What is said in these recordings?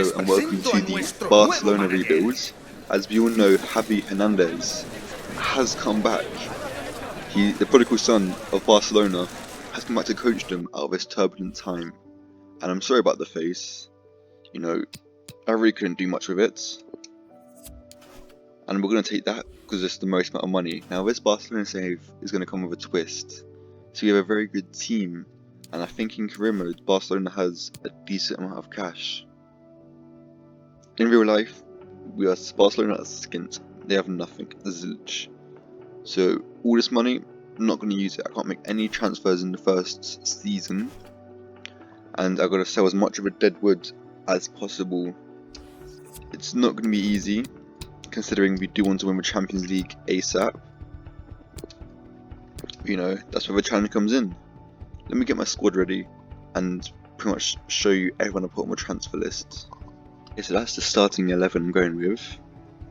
Hello and welcome to the Barcelona rebuild. As we all know, Xavi Hernandez has come back. The prodigal son of Barcelona has come back to coach them out of this turbulent time. And I'm sorry about the face. You know, I really couldn't do much with it. And we're going to take that because it's the most amount of money. Now this Barcelona save is going to come with a twist. So we have a very good team. And I think in career mode, Barcelona has a decent amount of cash. In real life, Barcelona are skint. They have nothing, zilch. So all this money, I'm not going to use it. I can't make any transfers in the first season. And I've got to sell as much of a dead wood as possible. It's not going to be easy, considering we do want to win the Champions League ASAP. You know, that's where the challenge comes in. Let me get my squad ready and pretty much show you everyone I put on my transfer list. Okay, so that's the starting 11 I'm going with.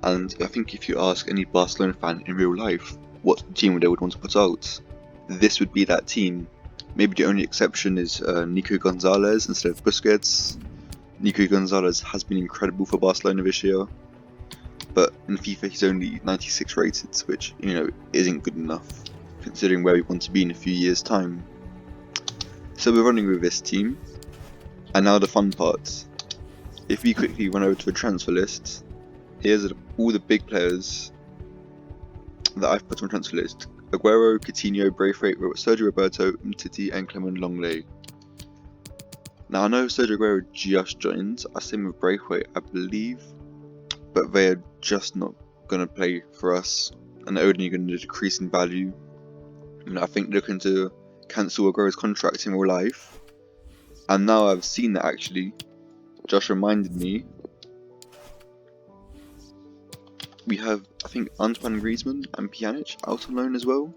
And I think if you ask any Barcelona fan in real life what team they would want to put out, this would be that team. Maybe the only exception is Nico Gonzalez instead of Busquets. Nico Gonzalez has been incredible for Barcelona this year, but in FIFA he's only 96 rated, which, you know, isn't good enough considering where we want to be in a few years' time. So we're running with this team, and now the fun part. If we quickly run over to the transfer list, here's all the big players that I've put on the transfer list: Aguero, Coutinho, Braithwaite, Sergio Roberto, Umtiti and Clement Longley. Now I know Sergio Aguero just joined, I same with Braithwaite I believe, but they are just not going to play for us and they're only going to decrease in value. And I think they're looking to cancel Aguero's contract in real life, and now I've seen that actually, Josh reminded me, we have, I think, Antoine Griezmann and Pjanic out on loan as well,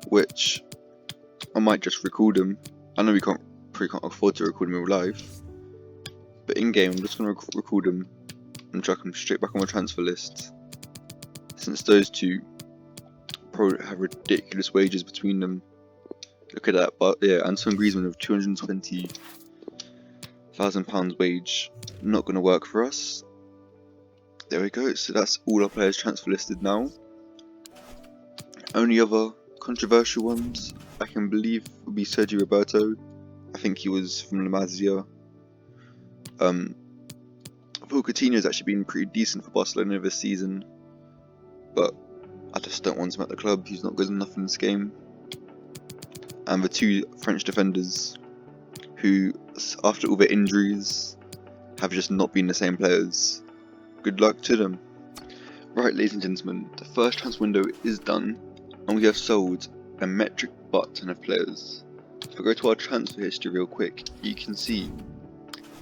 which I might just record them. I know we probably can't afford to record them in real life, but in game I'm just going to record them and chuck them straight back on my transfer list, since those two probably have ridiculous wages between them. Look at that. But yeah, Antoine Griezmann with £220,000 wage, not going to work for us. There we go, so that's all our players transfer listed now. Only other controversial ones I can believe would be Sergio Roberto. I think he was from La Masia. I thought Coutinho's actually been pretty decent for Barcelona this season, but I just don't want him at the club. He's not good enough in this game. And the two French defenders who, after all their injuries, have just not been the same players. Good luck to them. Right, ladies and gentlemen, the first transfer window is done, and we have sold a metric butt ton of players. If I go to our transfer history real quick, you can see,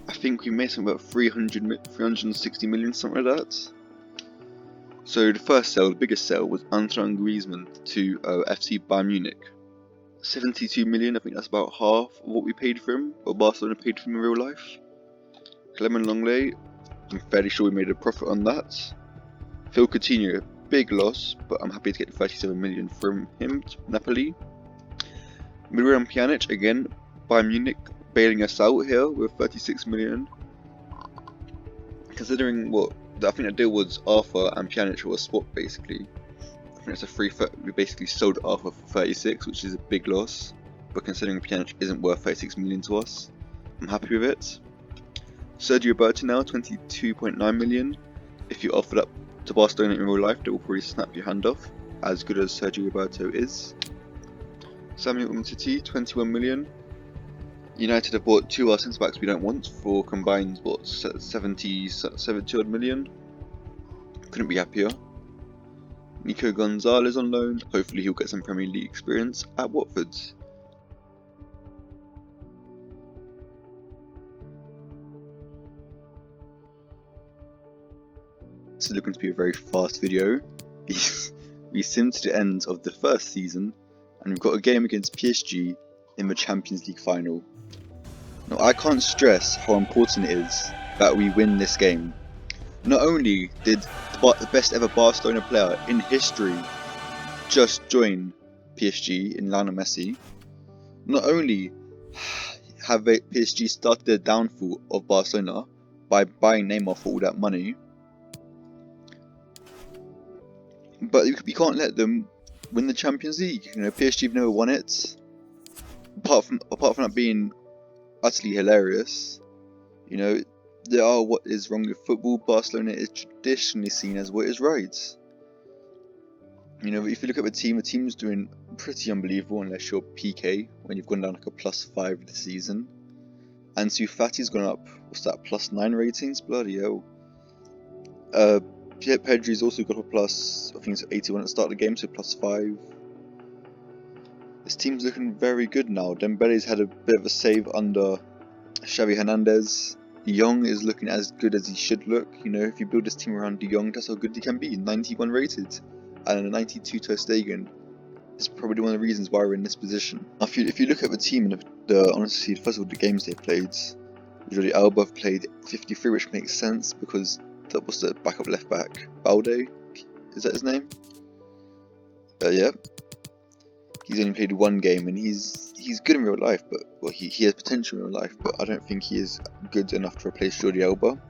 I think we made something about 360 million, something like that. So the first sale, the biggest sale, was Antoine Griezmann to FC Bayern Munich. 72 million, I think that's about half of what we paid for him, or Barcelona paid for him in real life. Clement Longley, I'm fairly sure we made a profit on that. Phil Coutinho, big loss, but I'm happy to get 37 million from him to Napoli. Mirjam Pjanic, again, Bayern Munich bailing us out here with 36 million. Considering what, I think the deal was Arthur and Pjanic were a swap basically. I think it's a free, we basically sold Arthur for 36, which is a big loss. But considering Pjanic isn't worth 36 million to us, I'm happy with it. Sergio Roberto now, 22.9 million. If you offered up to Barcelona in real life, they will probably snap your hand off, as good as Sergio Roberto is. Samuel Umtiti, 21 million. United have bought two centre backs we don't want for combined, what, 70 odd million. Couldn't be happier. Nico Gonzalez on loan, hopefully he'll get some Premier League experience at Watford. This is looking to be a very fast video. We sim to the end of the first season, and we've got a game against PSG in the Champions League final. Now I can't stress how important it is that we win this game. Not only did the best ever Barcelona player in history just join PSG in Lionel Messi, not only have PSG started the downfall of Barcelona, by buying Neymar for all that money. But we can't let them win the Champions League. You know, PSG have never won it. Apart from that being utterly hilarious, you know, there are what is wrong with football. Barcelona is traditionally seen as what is right. You know, if you look at the team's doing pretty unbelievable unless you're PK, when you've gone down like a +5 this season. And Fati's gone up, what's that, +9 ratings? Bloody hell. Pedri's also got a plus, I think it's 81 at the start of the game, so +5. This team's looking very good now. Dembele's had a bit of a save under Xavi Hernandez. De Jong is looking as good as he should look. You know, if you build this team around De Jong, that's how good he can be. 91 rated. And a 92 Ter Stegen is probably one of the reasons why we're in this position. Now, if you look at the team and honestly, first of all, the games they played, Jordi Alba played 53, which makes sense because that was the backup left back. Balde, is that his name? Yeah. He's only played one game and he's good in real life, but well, he has potential in real life, but I don't think he is good enough to replace Jordi Alba,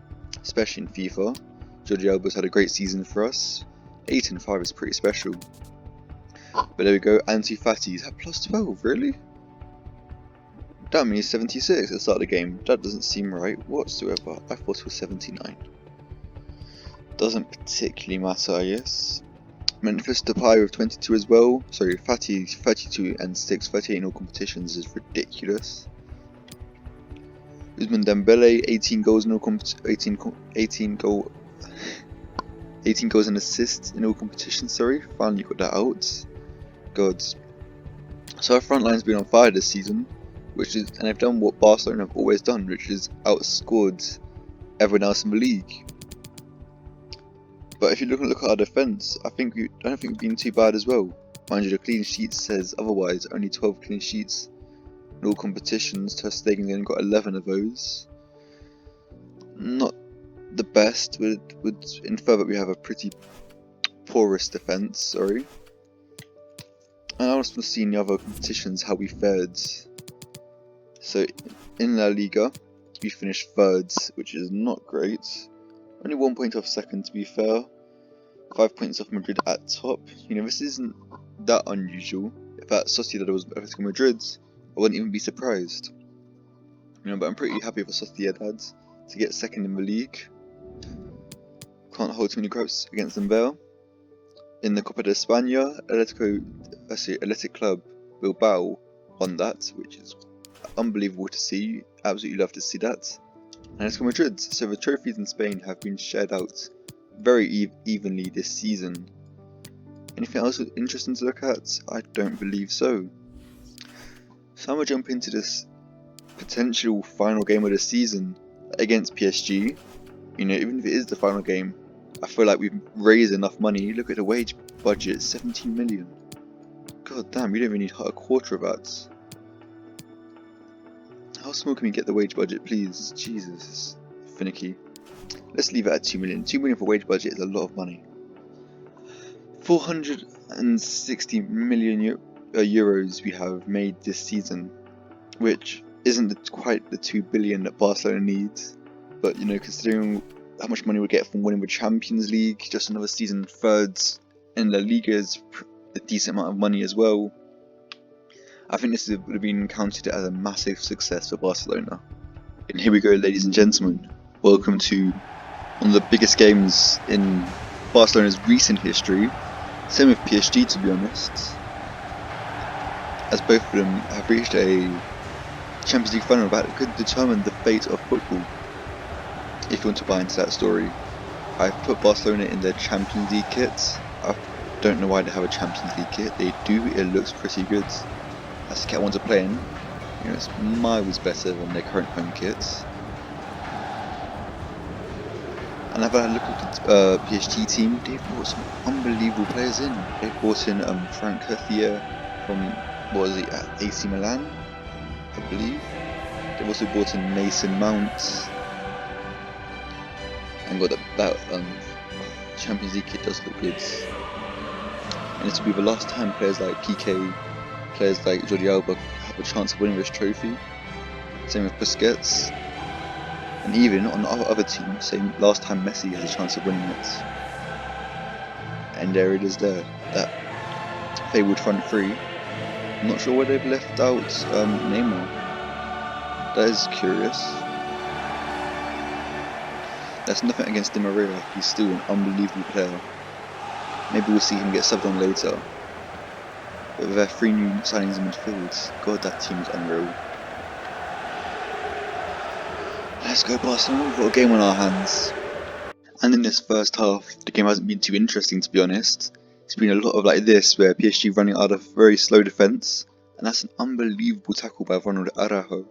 especially in FIFA. Jordi Alba's had a great season for us. 8 and 5 is pretty special. But there we go, Ansu Fati's had +12, really? That means 76 at the start of the game. That doesn't seem right whatsoever. I thought it was 79. Doesn't particularly matter, I guess. Memphis Depay with 22 as well. Sorry, Fati 32 and 6, 38 in all competitions is ridiculous. Ousmane Dembele 18 goals in all 18 goals and assists in all competitions. Sorry, finally got that out. God. So our front line's been on fire this season, and they've done what Barcelona have always done, which is outscored everyone else in the league. But if you look at our defence, I don't think we've been too bad as well. Mind you, the clean sheet says otherwise. Only 12 clean sheets in all competitions. Ter Stegen's only got 11 of those. Not the best. Would infer that we have a pretty porous defence. Sorry. And I also see in the other competitions how we fared. So in La Liga, we finished 3rd, which is not great. Only 1 point off 2nd, to be fair. 5 points off Madrid at top. You know, this isn't that unusual. If that Sociedad was Atletico Madrid, I wouldn't even be surprised. You know, but I'm pretty happy for Sociedad to get 2nd in the league. Can't hold too many gripes against them there. In the Copa de España, Athletic Club Bilbao won that, which is unbelievable to see. Absolutely love to see that. And Atletico Madrid. So the trophies in Spain have been shared out very evenly this season. Anything else interesting to look at? I don't believe so. So I'm going to jump into this potential final game of the season against PSG. You know, even if it is the final game, I feel like we've raised enough money. Look at the wage budget, 17 million. God damn, we don't even need a quarter of that. How small can we get the wage budget, please? Jesus, finicky. Let's leave it at 2 million. 2 million for wage budget is a lot of money. 460 million euros we have made this season, which isn't quite the 2 billion that Barcelona needs. But you know, considering how much money we get from winning the Champions League, just another season 3rd in La Liga is a decent amount of money as well. I think this would have been counted as a massive success for Barcelona. And here we go, ladies and gentlemen. Welcome to one of the biggest games in Barcelona's recent history. Same with PSG, to be honest, as both of them have reached a Champions League final that could determine the fate of football. If you want to buy into that story, I've put Barcelona in their Champions League kit. I don't know why they have a Champions League kit. They do. It looks pretty good. That's the kit I want to play in. You know, it's miles better than their current home kits. And I've had a look at the PSG team. They've brought some unbelievable players in. They've brought in Frank Herthier from, what was he, at AC Milan, I believe. They've also brought in Mason Mount. And got that Champions League kit does look good. And this will be the last time players like PK, players like Jordi Alba have a chance of winning this trophy. Same with Busquets. And even on the other team, same last time Messi has a chance of winning it. And there it is there, that fabled front three. I'm not sure why they've left out Neymar. That is curious. That's nothing against Di Maria, he's still an unbelievable player. Maybe we'll see him get subbed on later. But with their 3 new signings in midfield, god, that team's unreal. Let's go Barcelona, we've got a game on our hands. And in this first half, the game hasn't been too interesting, to be honest. It's been a lot of like this, where PSG running out of very slow defence, and that's an unbelievable tackle by Ronald Araujo.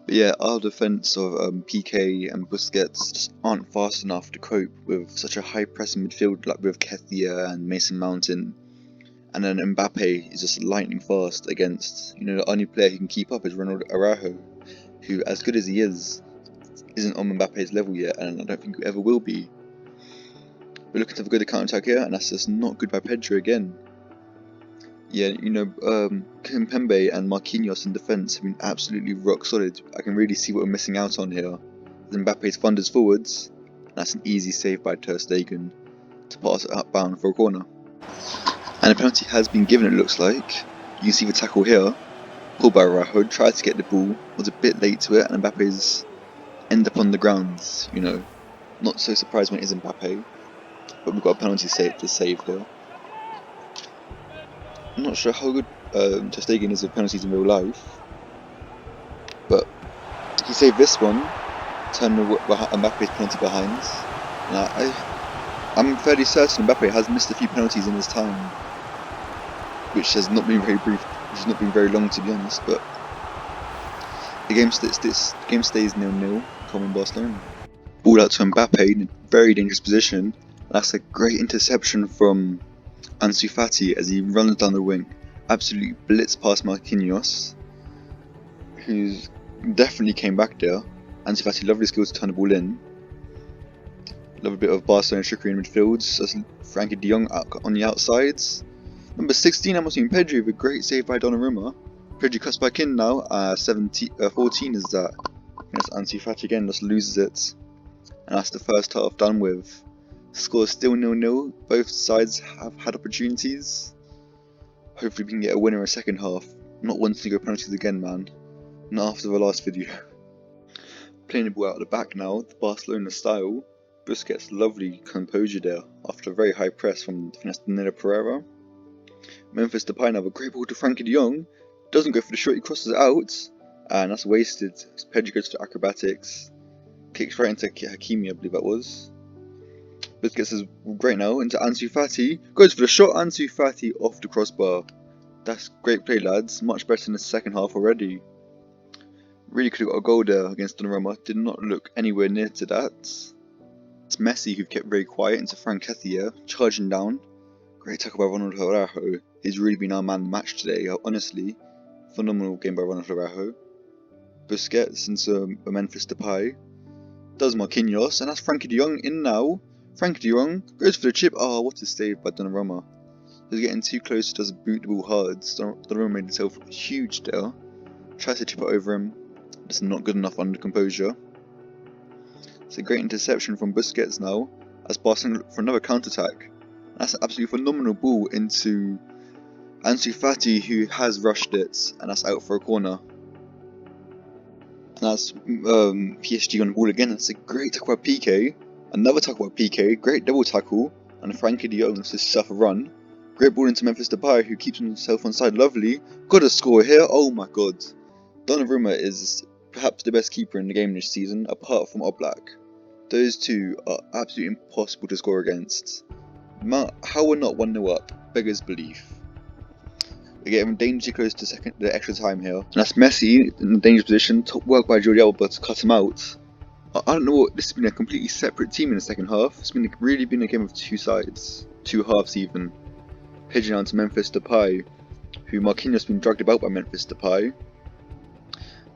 But yeah, our defence of PK and Busquets just aren't fast enough to cope with such a high pressing midfield like with Ketia and Mason Mount. And then Mbappe is just lightning fast against, the only player who can keep up is Ronald Araujo, who, as good as he is, isn't on Mbappe's level yet, and I don't think he ever will be. We're looking to have a good counter attack here, and that's just not good by Pedro again. Yeah, Kimpembe and Marquinhos in defence have been absolutely rock solid. I can really see what we're missing out on here. Mbappe's thunders forwards, and that's an easy save by Ter Stegen to pass it outbound for a corner. And a penalty has been given, it looks like. You can see the tackle here. Pulled by Araujo, tried to get the ball, was a bit late to it, and Mbappe's end up on the ground, Not so surprised when it is Mbappe, but we've got a penalty to save here. I'm not sure how good Ter Stegen is with penalties in real life, but he saved this one, turned Mbappe's penalty behind. And I'm fairly certain Mbappe has missed a few penalties in his time, which has not been very brief, which has not been very long, to be honest. But the game stays 0-0. Come on, Barcelona. Ball out to Mbappe in a very dangerous position. That's a great interception from Ansu Fati as he runs down the wing. Absolutely blitz past Marquinhos, who's definitely came back there. Ansu Fati, lovely skills to turn the ball in. Love a bit of Barcelona trickery in midfield. That's Frankie de Jong on the outsides. Number 16, that must have been Pedri with a great save by Donnarumma. Pedri cuts back in now. 14 is that. That's Ansu Fati again, just loses it. And that's the first half done with. Score still 0-0. Both sides have had opportunities. Hopefully we can get a winner in the second half. I'm not wanting to go penalties again, man. Not after the last video. Playing the ball out of the back now, the Barcelona style. Busquets lovely composure there after a very high press from Danilo Pereira. Memphis Depay now, a great ball to Frankie de Jong. Doesn't go for the shot, he crosses it out. And that's wasted. Pedri goes to acrobatics. Kicks right into Hakimi, I believe that was. Busquets is great now into Ansu Fati. Goes for the shot, Ansu Fati off the crossbar. That's great play, lads. Much better in the second half already. Really could have got a goal there against Donnarumma. Did not look anywhere near to that. It's Messi who kept very quiet into Frank Ketia, charging down. Great tackle by Ronald Araujo. He's really been our man of the match today, honestly. Phenomenal game by Ronald Araujo. Busquets into Memphis Depay. Does Marquinhos, and that's Frankie de Jong in now. Frankie de Jong goes for the chip. Oh, what a save by Donnarumma. He's getting too close, does boot the ball hard. Donnarumma made himself huge there. Tries to chip it over him. It's not good enough under composure. It's a great interception from Busquets now, as Barcelona look for another counter-attack. That's an absolutely phenomenal ball into Ansu Fati, who has rushed it, and that's out for a corner. And that's PSG on the ball again. That's a great tackle by PK. Another tackle by PK. Great double tackle. And Frankie de Jong to suffer run. Great ball into Memphis Depay, who keeps himself onside lovely. Got a score here. Oh my god. Donnarumma is perhaps the best keeper in the game this season, apart from Oblak. Those two are absolutely impossible to score against. How we're not 1-0 up beggars belief. They get him dangerously close to the extra time here. And that's Messi in a dangerous position. Top work by Jordi Alba to cut him out. I don't know, this has been a completely separate team in the second half. It's really been a game of two sides. Two halves even. Hedging on to Memphis Depay, who Marquinhos has been dragged about by Memphis Depay.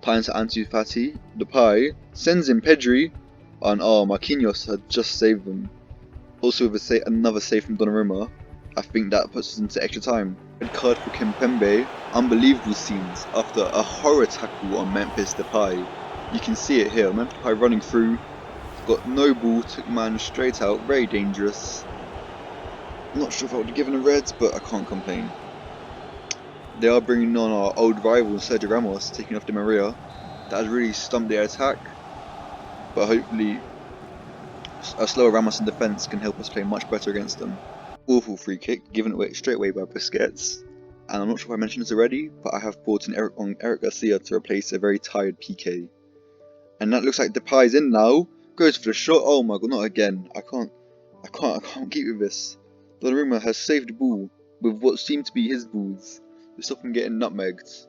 Playing to Ansu Fati. Depay sends in Pedri. And Marquinhos had just saved them. Also with another save from Donnarumma. I think that puts us into extra time. Red card for Kimpembe. Unbelievable scenes after a horror tackle on Memphis Depay. You can see it here. Memphis Depay running through, got no ball, took man straight out, very dangerous. I'm not sure if I would have given a red, but I can't complain. They are bringing on our old rival Sergio Ramos, taking off Di Maria. That has really stumped their attack, but hopefully a slower Ramos in defence can help us play much better against them. Awful free kick, given away straight away by Busquets. And I'm not sure if I mentioned this already, but I have brought in Eric Garcia to replace a very tired PK. And that looks like Depay's in now. Goes for the shot. Oh my god, not again. I can't keep with this. Donnarumma has saved the ball with what seemed to be his balls to stop him getting nutmegged.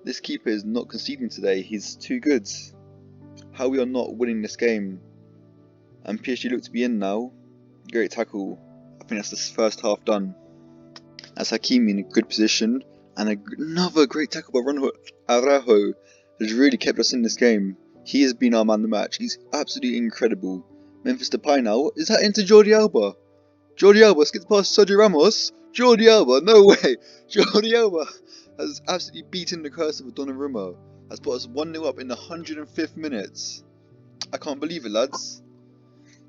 This keeper is not conceding today. He's too good. How we are not winning this game. And PSG look to be in now. Great tackle. I think that's the first half done. That's Hakimi in a good position. And another great tackle by Ronald Araujo has really kept us in this game. He has been our man of the match. He's absolutely incredible. Memphis Depay now. Is that into Jordi Alba? Jordi Alba skips past Sergio Ramos. Jordi Alba, no way. Jordi Alba has absolutely beaten the curse of Donnarumma. Has put us 1-0 up in the 105th minute. I can't believe it, lads.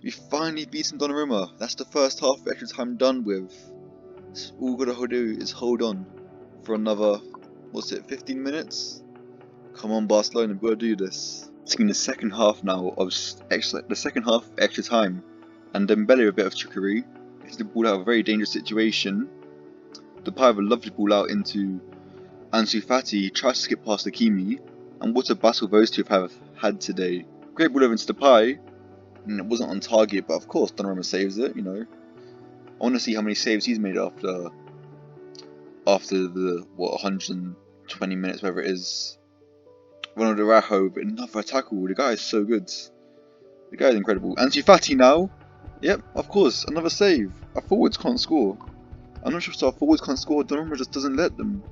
We've finally beaten Donnarumma. That's the first half of extra time done with. So all we've got to do is hold on for another, 15 minutes? Come on, Barcelona, we've got to do this. It's been the second half now of extra time, and Dembele with a bit of trickery. He's the ball out of a very dangerous situation. Depay with a lovely ball out into Ansu Fati, tries to skip past Hakimi, and what a battle those two have had today. Great ball over into Depay, and it wasn't on target, but of course Donnarumma saves it, you know. I want to see how many saves he's made after the 120 minutes, whatever it is. Ronald Araujo, but another tackle. The guy is so good. The guy is incredible. Ansu Fati now. Yep, of course, another save. Our forwards can't score. I'm not sure if our forwards can't score. Donnarumma just doesn't let them.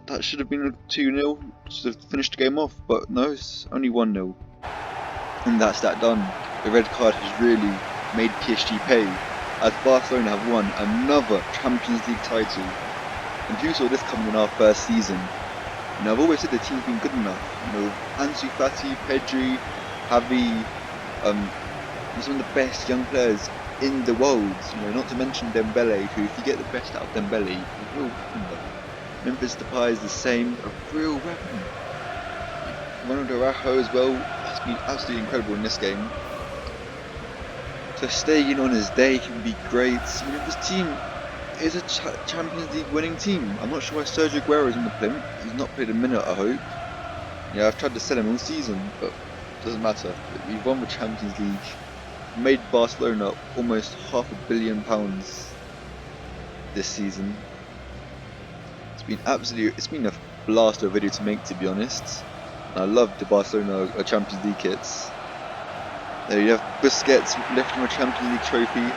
That should have been a 2-0. Should have finished the game off, but no, it's only 1-0. And that's that done. The red card has really made PSG pay, as Barcelona have won another Champions League title. And who saw this coming in our first season? You know, I've always said the team's been good enough. You know, Ansu Fati, Pedri, Xavi, some of the best young players in the world. You know, not to mention Dembele, who, if you get the best out of Dembele, he's a real weapon. Memphis Depay is the same, a real weapon. Ronald Araujo as well has been absolutely incredible in this game. So staying in on his day can be great. You know, this team is a Champions League winning team. I'm not sure why Sergio Aguero is on the plimp. He's not played a minute, I hope. Yeah, I've tried to sell him all season, but it doesn't matter. We've won the Champions League, made Barcelona almost £500 million this season. It's been a blast of a video to make, to be honest. And I love the Barcelona Champions League kits. There you have Busquets lifting a Champions League trophy.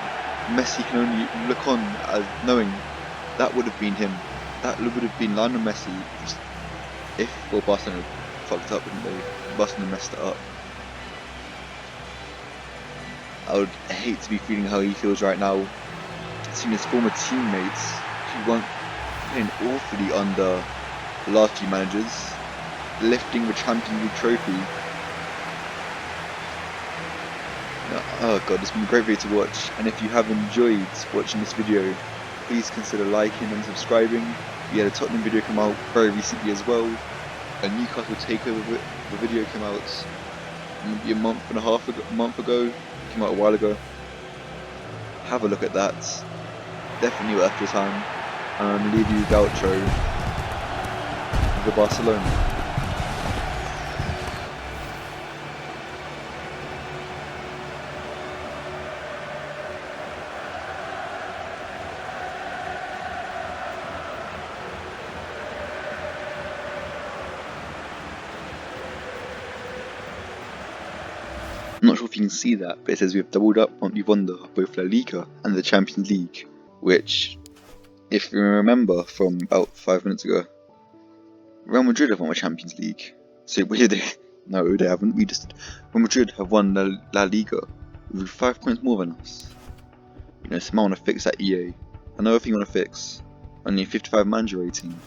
Messi can only look on as knowing that would have been him. That would have been Lionel Messi if Barcelona fucked up, didn't they? Barcelona messed it up. I would hate to be feeling how he feels right now, seeing his former teammates who weren't playing awfully under the last few managers, lifting the Champions League trophy. Oh god, it's been a great video to watch, and if you have enjoyed watching this video, please consider liking and subscribing. We had a Tottenham video come out very recently as well. A Newcastle takeover video came out maybe a month ago. Came out a while ago. Have a look at that. Definitely worth your time. And I'm gonna leave you with the outro of the Barcelona. I'm not sure if you can see that, but it says we've doubled up on we've won both La Liga and the Champions League, which, if you remember from about 5 minutes ago, Real Madrid have won the Champions League. So no, they haven't. Real Madrid have won the La Liga with 5 points more than us. You know, someone want to fix that EA. Another thing you want to fix, only 55 manager rating.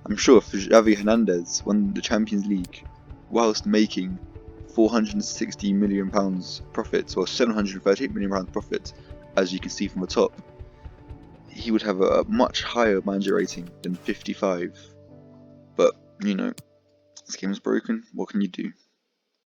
I'm sure if Xavi Hernandez won the Champions League whilst making £460 million profits, or £738 million profits, as you can see from the top, he would have a much higher manager rating than 55. But, you know, this game is broken. What can you do?